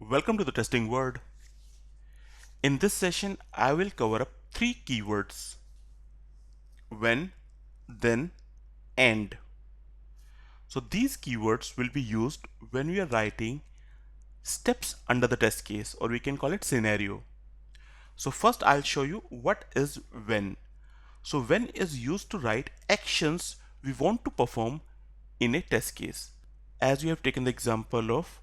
Welcome to the testing world. In this session, I will cover up three keywords: when, then, and. So these keywords will be used when we are writing steps under the test case, or we can call it scenario. So first I'll show you what is when. So when is used to write actions we want to perform in a test case. As we have taken the example of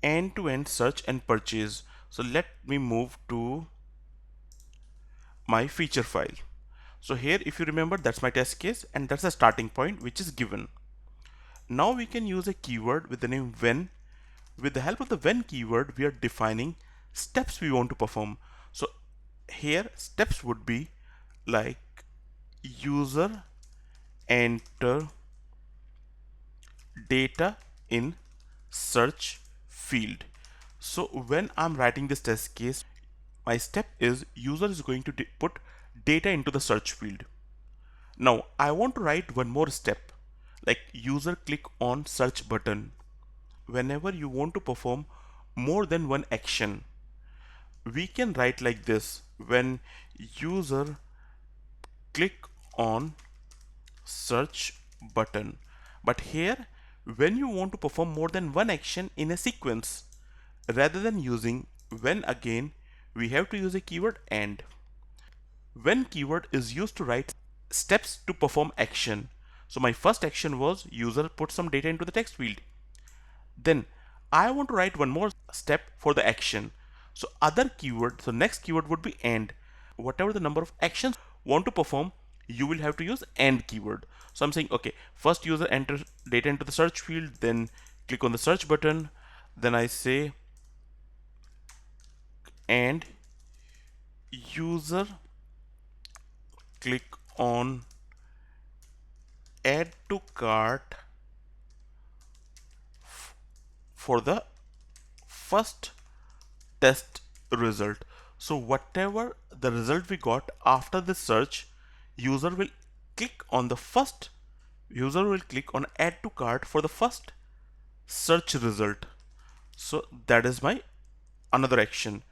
end-to-end search and purchase. So let me move to my feature file. So here, if you remember, that's my test case and that's a starting point which is given. Now we can use a keyword with the name when. With the help of the when keyword, we are defining steps we want to perform. So here steps would be like user enter data in search field. So when I'm writing this test case, my step is user is going to put data into the search field. Now I want to write one more step, like user click on search button. Whenever you want to perform more than one action, we can write like this: when user click on search button. But here, when you want to perform more than one action in a sequence, rather than using when again, we have to use a keyword and. When keyword is used to write steps to perform action. So my first action was user put some data into the text field. Then I want to write one more step for the action. So other keyword, so next keyword would be and. Whatever the number of actions want to perform, you will have to use and keyword. So I'm saying, okay, first user enter data into the search field, then click on the search button. Then I say and user click on add to cart for the first test result. So whatever the result we got after the search, user will click on add to cart for the first search result. So that is my another action.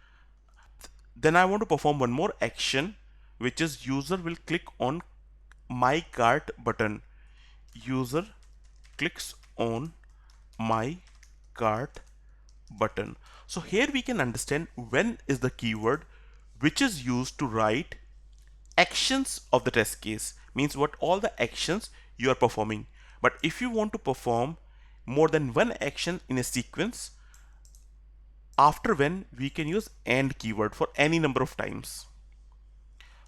Then I want to perform one more action, which is user will click on my cart button. User clicks on my cart button. So here we can understand when is the keyword which is used to write actions of the test case, means what all the actions you are performing. But if you want to perform more than one action in a sequence, after when we can use and keyword for any number of times.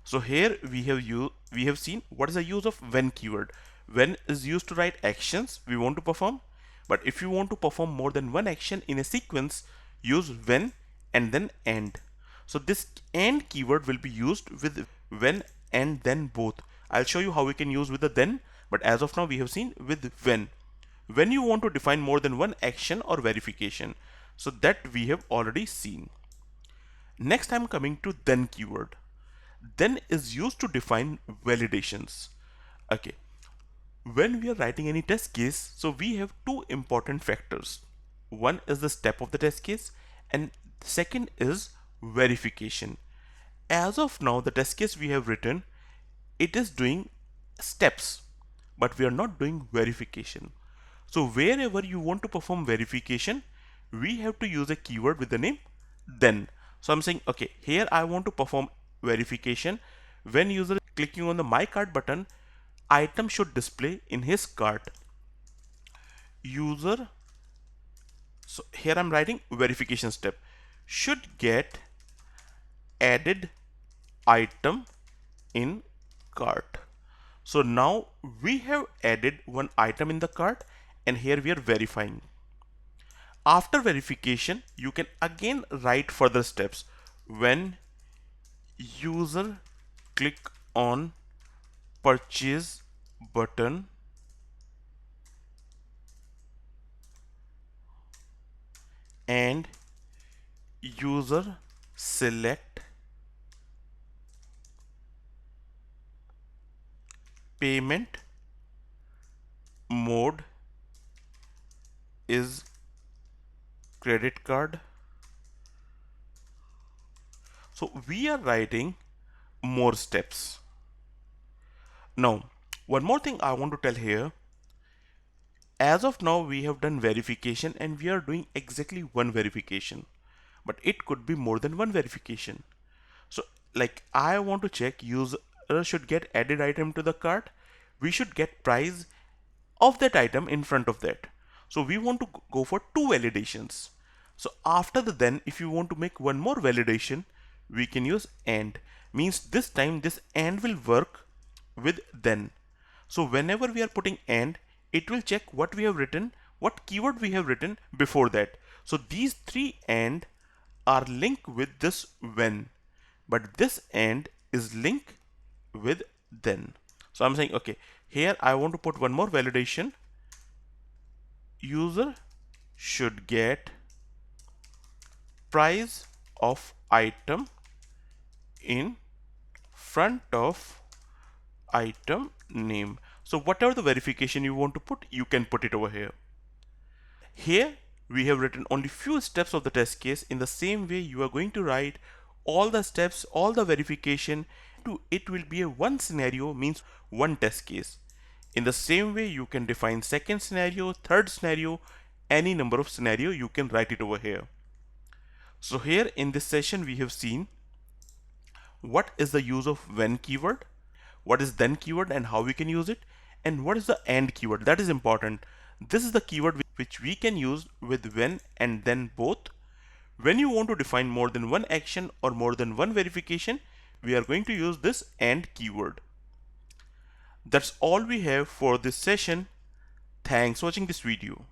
So here we have seen what is the use of when keyword. When is used to write actions we want to perform, but if you want to perform more than one action in a sequence, use when and then and. So this and keyword will be used with when and then both. I'll show you how we can use with the then, but as of now we have seen with when. When you want to define more than one action or verification, so that we have already seen. Next I'm coming to then keyword. Then is used to define validations. Okay, when we are writing any test case, so we have two important factors. One is the step of the test case, and second is verification. As of now, the test case we have written, it is doing steps, but we are not doing verification. So wherever you want to perform verification, we have to use a keyword with the name then. So I'm saying, okay, here I want to perform verification. When user clicking on the my cart button, item should display in his cart. User, so here I'm writing verification step, should get added item in cart. So now we have added one item in the cart, and here we are verifying. After verification, you can again write further steps. When user click on purchase button and user select payment mode is credit card, So we are writing more steps. Now, one more thing I want to tell here. As of now, we have done verification and we are doing exactly one verification, but it could be more than one verification. So like I want to check user should get added item to the cart. We should get price of that item in front of that. So we want to go for two validations. So after the then, if you want to make one more validation, we can use and. Means this time this and will work with then. So whenever we are putting and, it will check what we have written, what keyword we have written before that. So these three and are linked with this when, but this and is linked with then. So I'm saying, okay, here I want to put one more validation. User should get price of item in front of item name. So whatever the verification you want to put, you can put it over here. Here we have written only few steps of the test case. In the same way, you are going to write all the steps, all the verification. It will be a one scenario, means one test case. In the same way, you can define second scenario, third scenario, any number of scenario, you can write it over here. So here in this session, we have seen what is the use of when keyword, what is then keyword and how we can use it, and what is the and keyword. That is important. This is the keyword which we can use with when and then both. When you want to define more than one action or more than one verification, we are going to use this and keyword. That's all we have for this session. Thanks for watching this video.